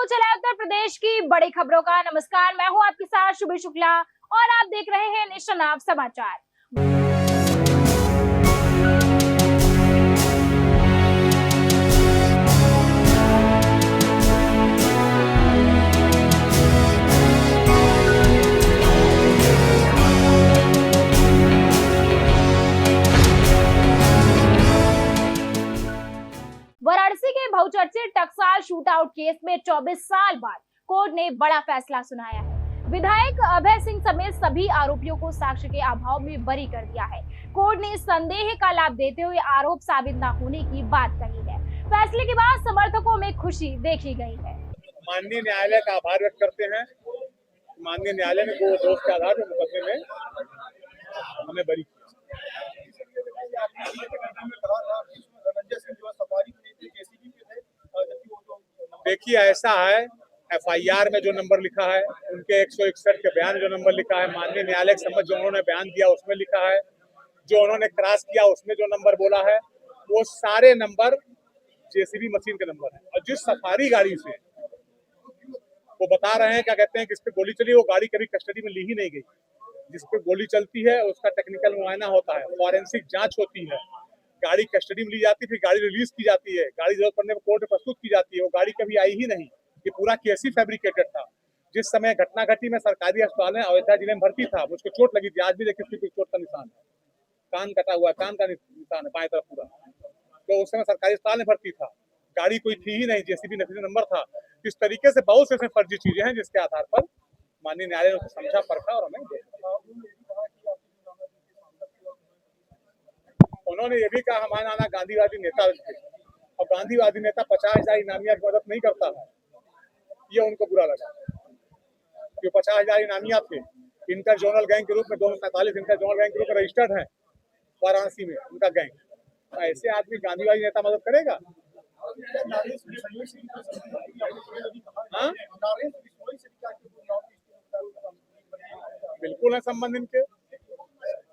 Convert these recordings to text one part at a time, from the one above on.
चला उत्तर प्रदेश की बड़ी खबरों का। नमस्कार, मैं हूं आपके साथ शुभी शुक्ला और आप देख रहे हैं नेशन ऑफ समाचार। वाराणसी के बहुचर्चित टकसाल शूटआउट केस में 24 साल बाद कोर्ट ने बड़ा फैसला सुनाया है। विधायक अभय सिंह समेत सभी आरोपियों को साक्ष्य के अभाव में बरी कर दिया है। कोर्ट ने संदेह का लाभ देते हुए आरोप साबित न होने की बात कही है। फैसले के बाद समर्थकों में खुशी देखी गई है। माननीय न्यायालय का आभार व्यक्त करते हैं। माननीय न्यायालय ने दो दोष के आधार पर मुकदमे में हमें बरी किया। देखिए, ऐसा है, एफआईआर में जो नंबर लिखा है, उनके 161 के बयान जो नंबर लिखा है, माननीय न्यायालय के समक्ष जो उन्होंने बयान दिया उसमें लिखा है, जो उन्होंने क्रॉस किया उसमें जो नंबर बोला है, वो सारे नंबर जेसीबी मशीन के नंबर है। और जिस सफारी गाड़ी से वो बता रहे हैं, क्या कहते हैं कि इस पे गोली चली, वो गाड़ी कभी कस्टडी में ली ही नहीं गई। जिस पे गोली चलती है उसका टेक्निकल मुआयना होता है, फॉरेंसिक जांच होती है, गाड़ी कस्टडी में ली जाती है, फिर गाड़ी रिलीज की जाती है, गाड़ी जरूरत पड़ने पर कोर्ट में प्रस्तुत की जाती है। वो गाड़ी कभी आई ही नहीं, ये पूरा केस ही फैब्रिकेटेड था। जिस समय घटना घटी में सरकारी अस्पताल में अयोध्या जिले में भर्ती था, मुझको चोट लगी थी, आज भी देखिए उसकी चोट का निशान है, कान कटा हुआ है, कान का निशान है बाएं तरफ पूरा। तो उस समय सरकारी अस्पताल में भर्ती था, गाड़ी कोई थी ही नहीं, जेसीबी नंबर था। इस तरीके से बहुत से फर्जी चीजें हैं जिसके आधार पर माननीय न्यायालय ने समझा, परखा और हमें उन्होंने ये भी कहा हमारा नाना गांधीवादी नेता थे, और गांधीवादी नेता 50,000 इनामिया की मदद नहीं करता है, ये उनको बुरा लगा। जो 50,000 इनामिया थे, इंटर जोनल गैंग के रूप में 247 इंटर जोनल गैंग के रूप में रजिस्टर्ड है वाराणसी में उनका गैंग। ऐसे आदमी गांधीवादी नेता मदद करेगा? हाँ, बिल्कुल है संबंध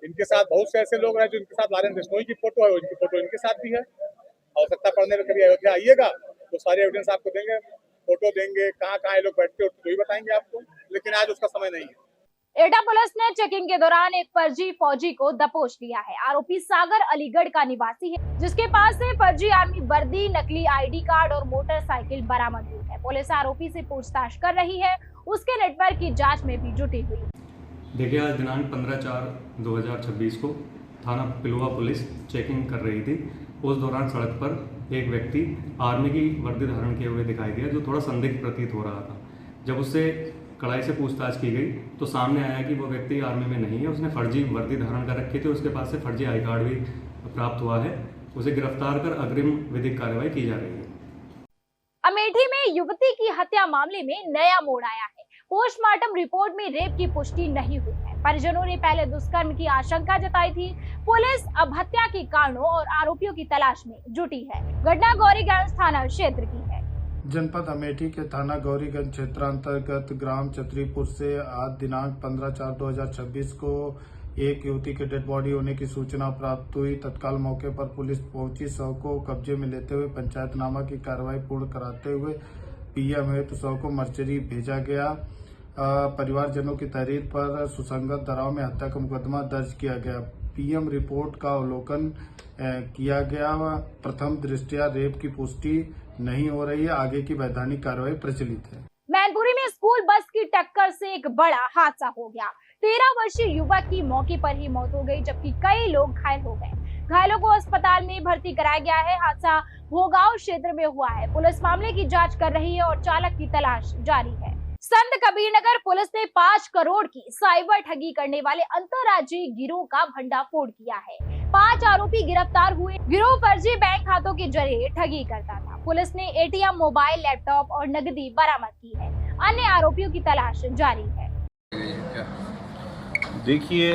इनके साथ। बहुत से ऐसे लोग हैं जो इनके साथ लॉरेंस बिश्नोई की फोटो है, इनकी फोटो इनके साथ भी है। आवश्यकता पड़ने में कभी अयोध्या आइएगा तो सारे एविडेंस आपको देंगे, फोटो देंगे, कहाँ कहाँ लोग बैठते उठते वही बताएंगे आपको, लेकिन आज उसका समय नहीं है। एटा पुलिस ने चेकिंग के दौरान एक फर्जी फौजी को दबोच लिया है। आरोपी सागर अलीगढ़ का निवासी है, जिसके पास से फर्जी आर्मी वर्दी, नकली आईडी कार्ड और मोटरसाइकिल बरामद हुई है। पुलिस आरोपी से पूछताछ कर रही है, उसके नेटवर्क की जांच में भी जुटी हुई है। देखिए, आज दिनांक 15/4/2026 को थाना पिलुआ पुलिस चेकिंग कर रही थी। उस दौरान सड़क पर एक व्यक्ति आर्मी की वर्दी धारण किए हुए दिखाई दिया, जो थोड़ा संदिग्ध प्रतीत हो रहा था। जब उससे कड़ाई से पूछताछ की गई तो सामने आया कि वो व्यक्ति आर्मी में नहीं है, उसने फर्जी वर्दी धारण कर रखी थी, उसके पास से फर्जी आई कार्ड भी प्राप्त हुआ है। उसे गिरफ्तार कर अग्रिम विधिक कार्रवाई की जा रही है। अमेठी में युवती की हत्या मामले में नया मोड़ आया है। पोस्टमार्टम रिपोर्ट में रेप की पुष्टि नहीं हुई है। परिजनों ने पहले दुष्कर्म की आशंका जताई थी। पुलिस अब हत्या के कारणों और आरोपियों की तलाश में जुटी है। घटना गौरीगंज थाना क्षेत्र की है। जनपद अमेठी के थाना गौरीगंज क्षेत्रांतर्गत ग्राम चतरीपुर से आज दिनांक 15/4/2026 को एक युवती के डेड बॉडी होने की सूचना प्राप्त हुई। तत्काल मौके पर पुलिस पहुंची। शव को कब्जे में लेते हुए पंचायतनामा की कार्रवाई पूर्ण कराते हुए पीएम हेतु शव को मर्चरी भेजा गया। परिवारजनों की तहरीर पर सुसंगत धाराओं में हत्या का मुकदमा दर्ज किया गया। पीएम रिपोर्ट का अवलोकन किया गया। प्रथम दृष्टया रेप की पुष्टि नहीं हो रही है। आगे की वैधानिक कार्रवाई प्रचलित है। मैनपुरी में स्कूल बस की टक्कर से एक बड़ा हादसा हो गया। 13 वर्षीय युवक की मौके पर ही मौत हो गई, जबकि कई लोग घायल हो गए। घायलों को अस्पताल में भर्ती कराया गया है। हादसा भोगांव क्षेत्र में हुआ है। पुलिस मामले की जांच कर रही है और चालक की तलाश जारी है। संत कबीरनगर पुलिस ने 5 करोड़ की साइबर ठगी करने वाले अंतर्राज्यीय गिरोह का भंडाफोड़ किया है। 5 आरोपी गिरफ्तार हुए। गिरोह फर्जी बैंक खातों के जरिए ठगी करता था। पुलिस ने एटीएम, मोबाइल, लैपटॉप और नकदी बरामद की है। अन्य आरोपियों की तलाश जारी है। देखिए,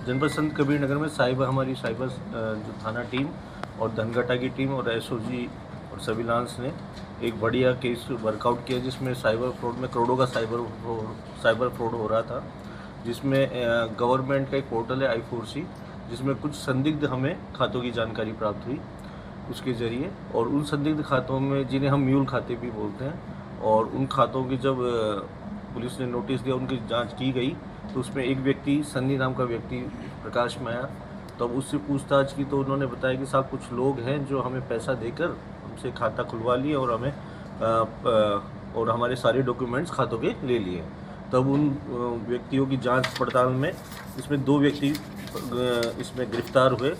जनपद संत कबीरनगर में हमारी साइबर जो थाना टीम और धनघटा की टीम और एसओजी और सर्विलांस ने एक बढ़िया केस वर्कआउट किया, जिसमें साइबर फ्रॉड में करोड़ों का साइबर फ्रॉड हो रहा था। जिसमें गवर्नमेंट का एक पोर्टल है I4C, जिसमें कुछ संदिग्ध हमें खातों की जानकारी प्राप्त हुई उसके ज़रिए, और उन संदिग्ध खातों में जिन्हें हम म्यूल खाते भी बोलते हैं, और उन खातों की जब पुलिस ने नोटिस दिया, उनकी जांच की गई, तो उसमें एक व्यक्ति सन्नी नाम का व्यक्ति प्रकाश में आया। तब उससे पूछताछ की तो उन्होंने बताया कि साहब कुछ लोग हैं जो हमें पैसा देकर हमसे खाता खुलवा लिए और हमें और हमारे सारे डॉक्यूमेंट्स खातों के ले लिए। तब उन व्यक्तियों की जांच पड़ताल में इसमें 2 व्यक्ति इसमें गिरफ्तार हुए,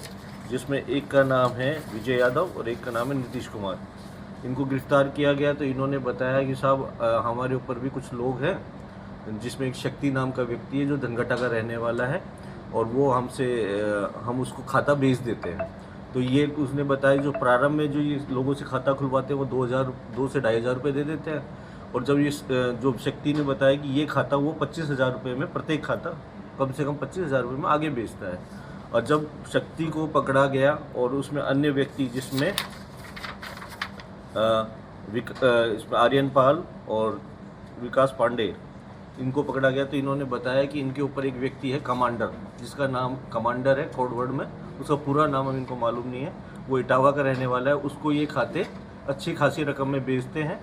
जिसमें एक का नाम है विजय यादव और एक का नाम है नीतीश कुमार। इनको गिरफ्तार किया गया तो इन्होंने बताया कि साहब हमारे ऊपर भी कुछ लोग हैं, जिसमें एक शक्ति नाम का व्यक्ति है जो धनघटा का रहने वाला है और वो हम उसको खाता बेच देते हैं। तो ये उसने बताया जो प्रारंभ में जो ये लोगों से खाता खुलवाते हैं वो 2 से 2,500 रुपये दे देते हैं, और जब ये जो शक्ति ने बताया कि ये खाता वो 25,000 रुपये में प्रत्येक खाता कम से कम 25,000 रुपये में आगे बेचता है। और जब शक्ति को पकड़ा गया और उसमें अन्य व्यक्ति जिसमें इसमें आर्यन पाल और विकास पांडे, इनको पकड़ा गया तो इन्होंने बताया कि इनके ऊपर एक व्यक्ति है कमांडर, जिसका नाम कमांडर है कोड वर्ड में, उसका पूरा नाम हम इनको मालूम नहीं है, वो इटावा का रहने वाला है। उसको ये खाते अच्छी खासी रकम में बेचते हैं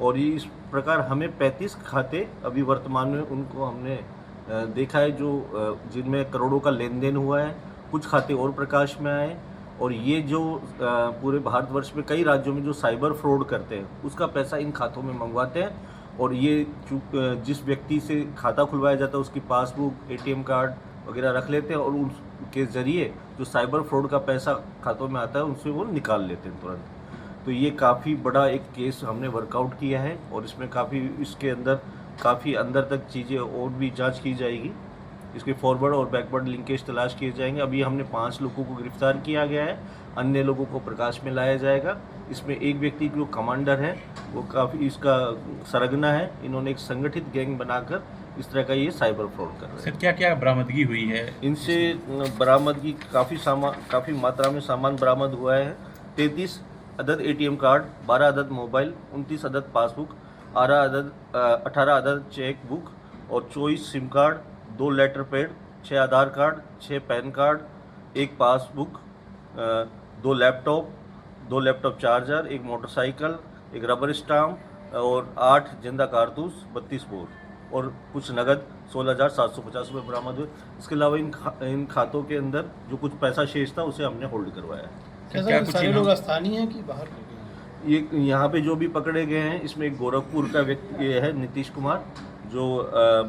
और ये इस प्रकार हमें 35 खाते अभी वर्तमान में उनको हमने देखा है जो जिनमें करोड़ों का लेन देन हुआ है। कुछ खाते और प्रकाश में आए और ये जो पूरे भारतवर्ष में कई राज्यों में जो साइबर फ्रॉड करते हैं उसका पैसा इन खातों में मंगवाते हैं, और ये जिस व्यक्ति से खाता खुलवाया जाता है उसकी पासबुक, ATM कार्ड वगैरह रख लेते हैं और उनके ज़रिए जो साइबर फ्रॉड का पैसा खातों में आता है उनसे वो निकाल लेते हैं तुरंत। तो ये काफ़ी बड़ा एक केस हमने वर्कआउट किया है और इसमें इसके अंदर काफ़ी अंदर तक चीज़ें और भी जांच की जाएगी, इसके फॉरवर्ड और बैकवर्ड लिंकेज तलाश किए जाएंगे। अभी हमने 5 लोगों को गिरफ्तार किया गया है, अन्य लोगों को प्रकाश में लाया जाएगा। इसमें एक व्यक्ति जो कमांडर है वो काफ़ी इसका सरगना है, इन्होंने एक संगठित गैंग बनाकर इस तरह का ये साइबर फ्रॉड कर रहे हैं। सर क्या क्या बरामदगी हुई है? इनसे बरामदगी काफ़ी मात्रा में सामान बरामद हुआ है। 33 अदद ATM कार्ड, 12 अदद मोबाइल, 29 अदद पासबुक, 18 अदद चेक बुक और 24 SIM card, 2 letter pad, 6 Aadhaar card, 6 PAN card, 1 passbook, 2 laptop charger, 1 motorcycle, 1 rubber stamp और 8 जिंदा कारतूस, 32 बोर और कुछ नगद 16,750 रुपये बरामद हुए। इसके अलावा इन खातों के अंदर जो कुछ पैसा शेष था उसे हमने होल्ड करवाया। क्या कुछ सारे लोग स्थानीय हैं कि बाहर? ये यहाँ पे जो भी पकड़े गए हैं इसमें एक गोरखपुर का व्यक्ति है नीतीश कुमार जो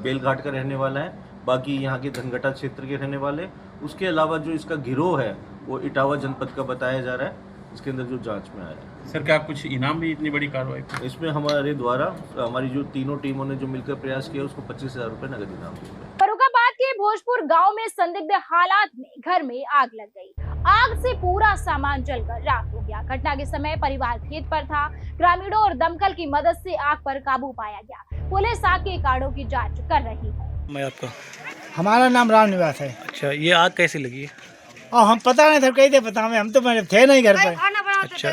बेलघाट का रहने वाला है, बाकी यहाँ के धनघटा क्षेत्र के रहने वाले। उसके अलावा जो इसका गिरोह है वो इटावा जनपद का बताया जा रहा है, इसके अंदर जो जांच में आया है। सर क्या कुछ इनाम भी इतनी बड़ी कार्रवाई? इसमें हमारे द्वारा हमारी जो तीनों टीमों ने जो मिलकर प्रयास किया उसको 25,000 रुपये नगद इनाम दिए। फर्रुखाबाद के भोजपुर गांव में संदिग्ध हालात में घर में आग लग गई। आग से पूरा सामान जलकर राख हो गया। घटना के समय परिवार खेत पर था। ग्रामीणों और दमकल की मदद से आग पर काबू पाया गया। पुलिस आग के कारणों की जांच कर रही है। मैं आपका हमारा नाम राम निवास है। अच्छा, ये आग कैसे लगी है? और हम पता नहीं था, कहीं थे पता हमें, हम तो मैंने थे नहीं घर पर। अच्छा,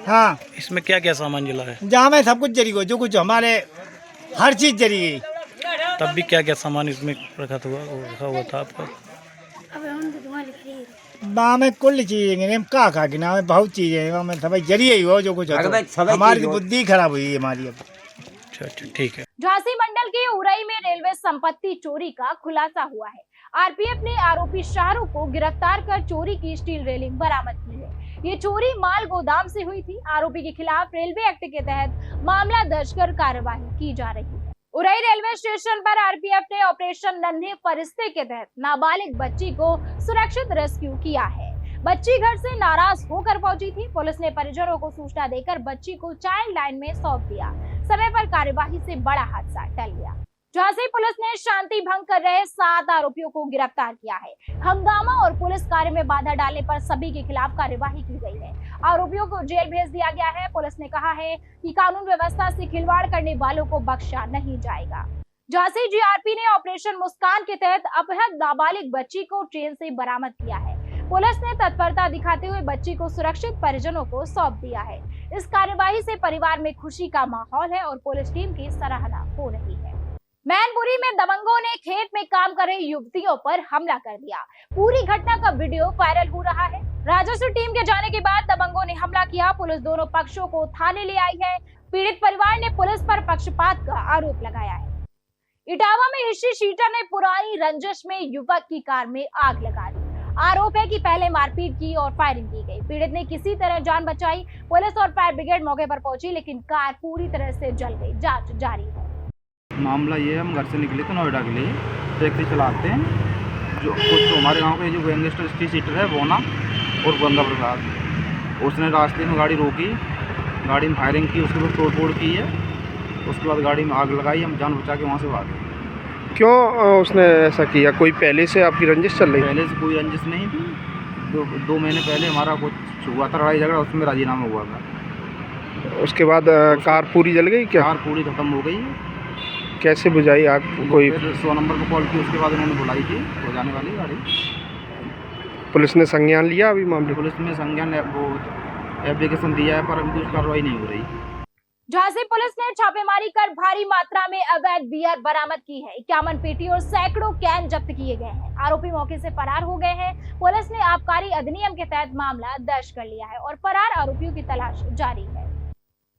हाँ, इसमें क्या क्या सामान जला है? जहाँ में सब कुछ जली गई, जो कुछ हमारे हर चीज जली गई। तब भी क्या क्या सामान इसमें रखा हुआ था आपका? वहाँ में कुल चीजें का गिना है, बहुत चीजें वहाँ में सब जली ही हो, जो कुछ हमारी बुद्धि खराब हुई हमारी अब। अच्छा, ठीक है। झांसी मंडल के उरई में रेलवे संपत्ति चोरी का खुलासा हुआ है। आरपीएफ ने आरोपी शाहरुख को गिरफ्तार कर चोरी की स्टील रेलिंग बरामद की है। ये चोरी माल गोदाम से हुई थी। आरोपी के खिलाफ रेलवे एक्ट के तहत मामला दर्ज कर कार्यवाही की जा रही है। उरई रेलवे स्टेशन पर आरपीएफ ने ऑपरेशन नन्हे फरिश्ते के तहत नाबालिग बच्ची को सुरक्षित रेस्क्यू किया है। बच्ची घर से नाराज होकर पहुंची थी। पुलिस ने परिजनों को सूचना देकर बच्ची को चाइल्ड लाइन में सौंप दिया। समय पर कार्यवाही से बड़ा हादसा टल गया। झांसी पुलिस ने शांति भंग कर रहे 7 आरोपियों को गिरफ्तार किया है। हंगामा और पुलिस कार्य में बाधा डालने पर सभी के खिलाफ कार्यवाही की गई है। आरोपियों को जेल भेज दिया गया है। पुलिस ने कहा है कि कानून व्यवस्था से खिलवाड़ करने वालों को बख्शा नहीं जाएगा। झांसी जीआरपी ने ऑपरेशन मुस्कान के तहत अपहृत नाबालिग बच्ची को ट्रेन से बरामद किया है। पुलिस ने तत्परता दिखाते हुए बच्ची को सुरक्षित परिजनों को सौंप दिया है। इस कार्यवाही से परिवार में खुशी का माहौल है और पुलिस टीम की सराहना हो रही है। मैनपुरी में दबंगों ने खेत में काम कर रही युवतियों पर हमला कर दिया। पूरी घटना का वीडियो वायरल हो रहा है। राजस्व टीम के जाने के बाद दबंगों ने हमला किया। पुलिस दोनों पक्षों को थाने ले आई है। पीड़ित परिवार ने पुलिस पर पक्षपात का आरोप लगाया है। इटावा में हिस्ट्री शीटर ने पुरानी रंजिश में युवक की कार में आग लगा दी। आरोप है कि पहले मारपीट की और फायरिंग की गई। पीड़ित ने किसी तरह जान बचाई। पुलिस और फायर ब्रिगेड मौके पर पहुंची, लेकिन कार पूरी तरह से जल गई। जांच जारी है। मामला ये है, हम घर से निकले थे नोएडा के लिए, टैक्सी चलाते हैं। जो कुछ हमारे गांव के जो गैंगस्टर हिस्ट्री शीटर है वो ना और बंदा प्रसाद, उसने रास्ते में गाड़ी रोकी, गाड़ी में फायरिंग की, उसके बाद तोड़ फोड़ की है। उसके बाद गाड़ी में आग लगाई, हम जान बचा के वहाँ से भागे। क्यों उसने ऐसा किया? कोई पहले से आपकी रंजिश चल रही? पहले से कोई रंजिश नहीं थी। दो महीने पहले हमारा कुछ हुआ था लड़ाई झगड़ा, उसमें राजीनामा हुआ था। उसके बाद कार पूरी जल गई क्या? कार पूरी खत्म हो गई। कैसे बुझाई आग? कोई 100 नंबर पर कॉल की, उसके बाद उन्होंने बुलाई थी हो जाने वाली गाड़ी। पुलिस ने संज्ञान लिया अभी मामले? पुलिस में संज्ञान वो एप्लीकेशन दिया है, पर अभी कुछ कार्रवाई नहीं हो रही। झांसी पुलिस ने छापेमारी कर भारी मात्रा में अवैध बियर बरामद की है। 51 पेटी और सैकड़ों कैन जब्त किए गए हैं। आरोपी मौके से फरार हो गए हैं। पुलिस ने आबकारी अधिनियम के तहत मामला दर्ज कर लिया है और फरार आरोपियों की तलाश जारी है।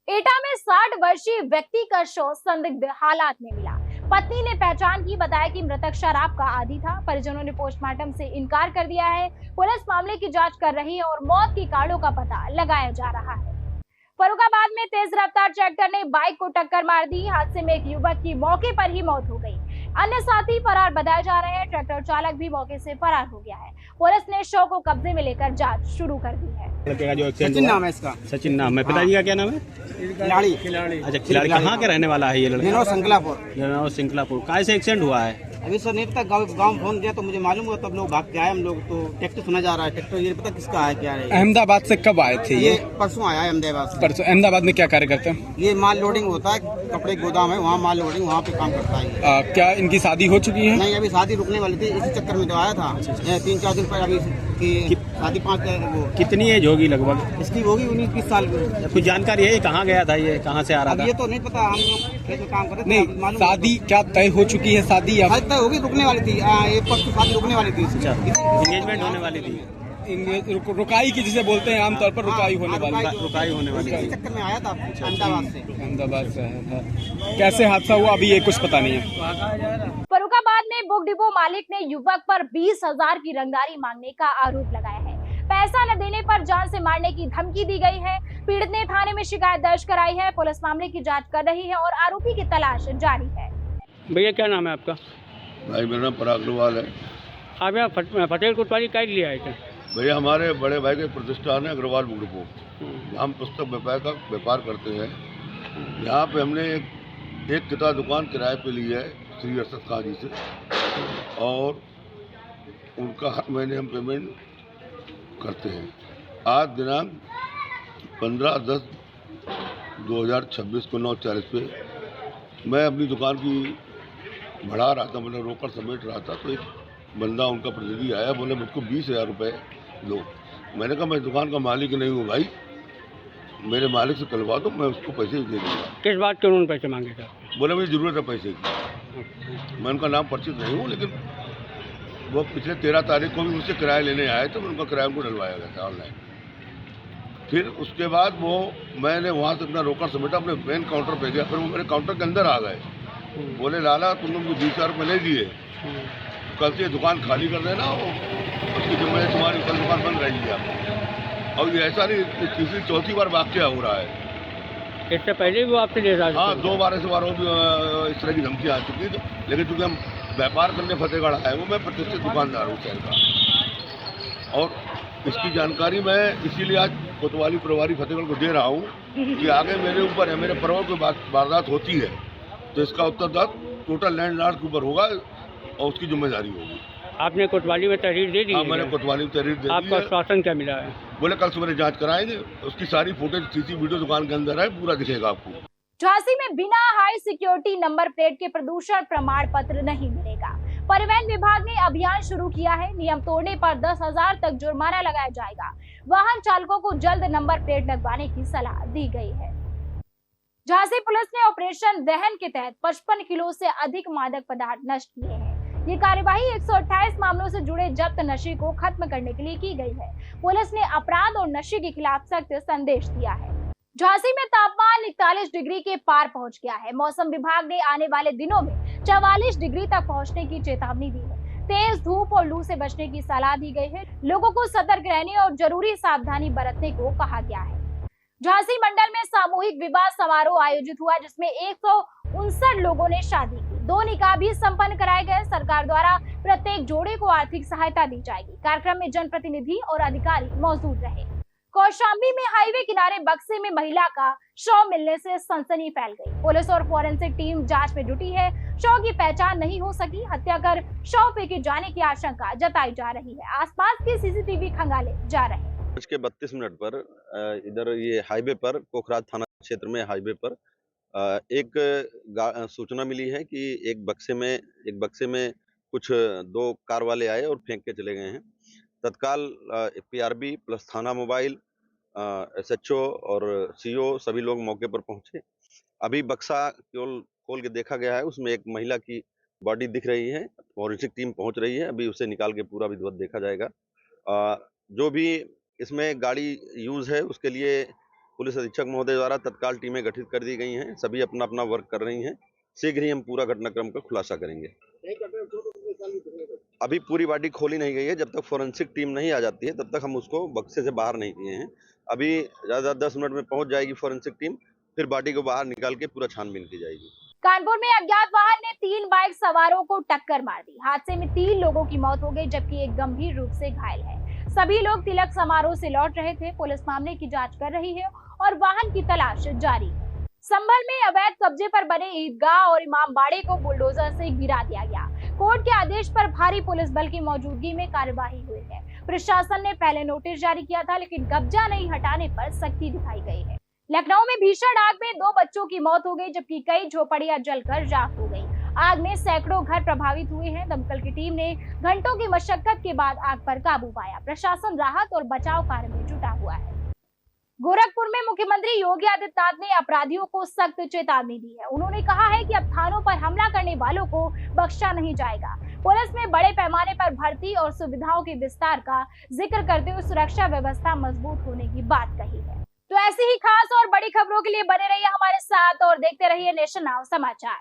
एटा में 60 वर्षीय व्यक्ति का शव संदिग्ध हालात में मिला। पत्नी ने पहचान की, बताया कि मृतक शराब का आदी था। परिजनों ने पोस्टमार्टम से इनकार कर दिया है। पुलिस मामले की जांच कर रही है और मौत के कारणों का पता लगाया जा रहा है। फर्रुखाबाद में तेज रफ्तार ट्रैक्टर ने बाइक को टक्कर मार दी। हादसे में एक युवक की मौके पर ही मौत हो गई। अन्य साथी फरार बताए जा रहे हैं। ट्रैक्टर चालक भी मौके से फरार हो गया है। पुलिस ने शव को कब्जे में लेकर जांच शुरू कर दी है। सचिन नाम है इसका। सचिन नाम है। पिताजी का क्या नाम है? खिलाड़ी। अच्छा, खिलाड़ी। कहाँ के रहने वाला है ये लड़का? सिंगलापुर। कहाँ से एक्सीडेंट हुआ है? अभी सर नहीं पता, गांव फोन किया तो मुझे मालूम हुआ, तब लोग भाग के आए। हम लोग तो ट्रैक्टर सुना जा रहा है। ट्रैक्टर ये पता किसका है क्या है। अहमदाबाद से कब आए थे ये? परसों आया है अहमदाबाद से। परसों। अहमदाबाद में क्या कार्य करते हैं? ये माल लोडिंग होता है, कपड़े गोदाम है वहाँ माल लोडिंग, वहाँ पे काम करता है। क्या इनकी शादी हो चुकी है? नहीं, अभी शादी रुकने वाली थी, इसी चक्कर में तो आया था। 3-4 दिन पहले अभी की शादी 5 वो। कितनी एज होगी लगभग इसकी? होगी 19-20 साल की। कुछ जानकारी है कहाँ गया था, ये कहाँ से आ रहा था? ये तो नहीं पता, हम लोग खेत में काम कर रहे थे। नहीं, शादी क्या तय हो चुकी है? शादी तय होगी, रुकने वाली थी। ये परसों शादी रुकने वाली थी। एंगेजमेंट होने वाली थी। रुकाई की जिसे बोलते हैं आमतौर पर, रुकाई होने वाली इसी चक्कर में आया था अहमदाबाद से। कैसे हादसा हुआ अभी ये कुछ पता नहीं है। फर्रुखाबाद में बुक डिपो मालिक ने युवक पर 20,000 की रंगदारी मांगने का आरोप लगाया है। पैसा न देने पर जान से मारने की धमकी दी गई है। पीड़ित ने थाने में शिकायत दर्ज कराई है। पुलिस मामले की जांच कर रही है और आरोपी की तलाश जारी है। भैया क्या नाम है आपका? भाई मेरा नाम पराग अग्रवाल है। आप यहाँ पटेल कोतवाली का लिए आए थे? भैया हमारे बड़े भाई के प्रतिष्ठान है अग्रवाल बुक डिपो। हम पुस्तक व्यापार करते हैं। यहाँ पे हमने एक किताब दुकान किराए पे ली है श्री अरशद खां जी से, और उनका हर महीने हम पेमेंट करते हैं। आज दिनांक 15/10/2026 को 9:40 पे मैं अपनी दुकान की बढ़ा रहा था, मैंने रोकड़ समेट रहा था, तो एक बंदा उनका प्रतिनिधि आया, बोले मुझको 20,000 रुपये दो। मैंने कहा मैं दुकान का मालिक नहीं हूँ भाई, मेरे मालिक से कलवा दो, मैं उसको पैसे दे दूँगा। किस बात के उन्होंने पैसे मांगे थे? बोले मुझे ज़रूरत है पैसे की। मैं उनका नाम परिचित नहीं हूँ, लेकिन वो पिछले 13 तारीख को भी मुझसे किराया लेने आए थे, उनका किराया उनको डलवाया गया था ऑनलाइन। फिर उसके बाद मैंने वहाँ से अपना रोकड़ समेटा, अपने मेन काउंटर पे गया। फिर वो मेरे काउंटर के अंदर आ गए, बोले लाला तुमने मुझे 20,000 रुपये ले दिए, कल से दुकान खाली कर देना, उसकी जिम्मेदारी तुम्हारी, कल दुकान बंद रहेगी आप। और ये ऐसा नहीं, तीसरी चौथी बार वाकया हो रहा है। इससे पहले भी वो आपसे ले रहा था? हाँ, 2 बार ऐसे बार भी इस तरह की धमकियाँ आ चुकी है। लेकिन चूँकि हम व्यापार करने फतेहगढ़ आए हूँ, मैं प्रतिष्ठित दुकानदार हूँ शहर का, और इसकी जानकारी मैं इसीलिए आज कोतवाली प्रभारी फतेहगढ़ को दे रहा हूँ कि आगे मेरे ऊपर है, मेरे परिवार को वारदात होती है तो इसका उत्तरदायित्व टोटल लैंडलॉर्ड के ऊपर होगा और उसकी जिम्मेदारी होगी। आपने कोतवाली में तहरीर दे दी? हाँ, मैंने कोतवाली में तहरीर दे दी। आपको आश्वासन क्या मिला है? बोले कल सुबह जांच कराएंगे, उसकी सारी फुटेज सीसी वीडियो दुकान के अंदर है, पूरा दिखेगा आपको। झांसी में बिना हाई सिक्योरिटी नंबर प्लेट के प्रदूषण प्रमाण पत्र नहीं मिलेगा। परिवहन विभाग ने अभियान शुरू किया है। नियम तोड़ने पर 10,000 तक जुर्माना लगाया जाएगा। वाहन चालकों को जल्द नंबर प्लेट लगवाने की सलाह दी गई है। झांसी पुलिस ने ऑपरेशन दहन के तहत 55 किलो से अधिक मादक पदार्थ नष्ट किए हैं। ये कार्यवाही 128 मामलों से जुड़े जब्त नशे को खत्म करने के लिए की गई है। पुलिस ने अपराध और नशे के खिलाफ सख्त संदेश दिया है। झांसी में तापमान 41 डिग्री के पार पहुंच गया है। मौसम विभाग ने आने वाले दिनों में 44 डिग्री तक पहुंचने की चेतावनी दी है। तेज धूप और लू से बचने की सलाह दी गई है। लोगों को सतर्क रहने और जरूरी सावधानी बरतने को कहा गया है। झांसी मंडल में सामूहिक विवाह समारोह आयोजित हुआ, जिसमें 159 लोगों ने शादी की। 2 निकाह भी संपन्न कराए गए। सरकार द्वारा प्रत्येक जोड़े को आर्थिक सहायता दी जाएगी। कार्यक्रम में जनप्रतिनिधि और अधिकारी मौजूद रहे। कौशाम्बी में हाईवे किनारे बक्से में महिला का शव मिलने से सनसनी फैल गई। पुलिस और फोरेंसिक टीम जांच में जुटी है। शव की पहचान नहीं हो सकी। हत्या कर शव फेंके जाने की आशंका जताई जा रही है। आसपास के सीसीटीवी खंगाले जा रहे हैं। 32 पर इधर ये हाईवे पर कोखराज थाना क्षेत्र में हाईवे पर एक सूचना मिली है कि एक बक्से में कुछ 2 कार वाले आए और फेंक के चले गए हैं। तत्काल पीआरबी प्लस थाना मोबाइल, एसएचओ और सीओ सभी लोग मौके पर पहुंचे। अभी बक्सा खोल के देखा गया है, उसमें एक महिला की बॉडी दिख रही है। फॉरेंसिक टीम पहुंच रही है। अभी उसे निकाल के पूरा विधिवत देखा जाएगा। जो भी इसमें गाड़ी यूज है उसके लिए पुलिस अधीक्षक महोदय द्वारा तत्काल टीमें गठित कर दी गई हैं। सभी अपना अपना वर्क कर रही हैं। शीघ्र ही हम पूरा घटनाक्रम का खुलासा करेंगे। अभी पूरी बॉडी खोली नहीं गई है। जब तक फोरेंसिक टीम नहीं आ जाती है तब तक हम उसको बक्से से बाहर नहीं किए हैं। अभी ज्यादा 10 मिनट में पहुंच जाएगी फोरेंसिक टीम, फिर बॉडी को बाहर निकाल के पूरा छानबीन की जाएगी। कानपुर में अज्ञात वाहन ने 3 बाइक सवारों को टक्कर मार दी। हादसे में 3 लोगों की मौत हो गई, जबकि एक गंभीर रूप से घायल है। सभी लोग तिलक समारोह से लौट रहे थे। पुलिस मामले की जांच कर रही है और वाहन की तलाश जारी है। संभल में अवैध कब्जे पर बने ईदगाह और इमामबाड़े को बुलडोजर से गिरा दिया गया। कोर्ट के आदेश पर भारी पुलिस बल की मौजूदगी में कार्यवाही हुई है। प्रशासन ने पहले नोटिस जारी किया था, लेकिन कब्जा नहीं हटाने पर सख्ती दिखाई गई है। लखनऊ में भीषण आग में 2 बच्चों की मौत हो गई, जबकि कई झोपड़ियां जलकर राख हो गई। आग में सैकड़ों घर प्रभावित हुए हैं। दमकल की टीम ने घंटों की मशक्कत के बाद आग पर काबू पाया। प्रशासन राहत और बचाव कार्य में जुटा हुआ है। गोरखपुर में मुख्यमंत्री योगी आदित्यनाथ ने अपराधियों को सख्त चेतावनी दी है। उन्होंने कहा है कि अब थानों पर हमला करने वालों को बख्शा नहीं जाएगा। पुलिस में बड़े पैमाने पर भर्ती और सुविधाओं के विस्तार का जिक्र करते हुए सुरक्षा व्यवस्था मजबूत होने की बात कही है। तो ऐसी ही खास और बड़ी खबरों के लिए बने रहिए हमारे साथ और देखते रहिए नेशन नाउ समाचार।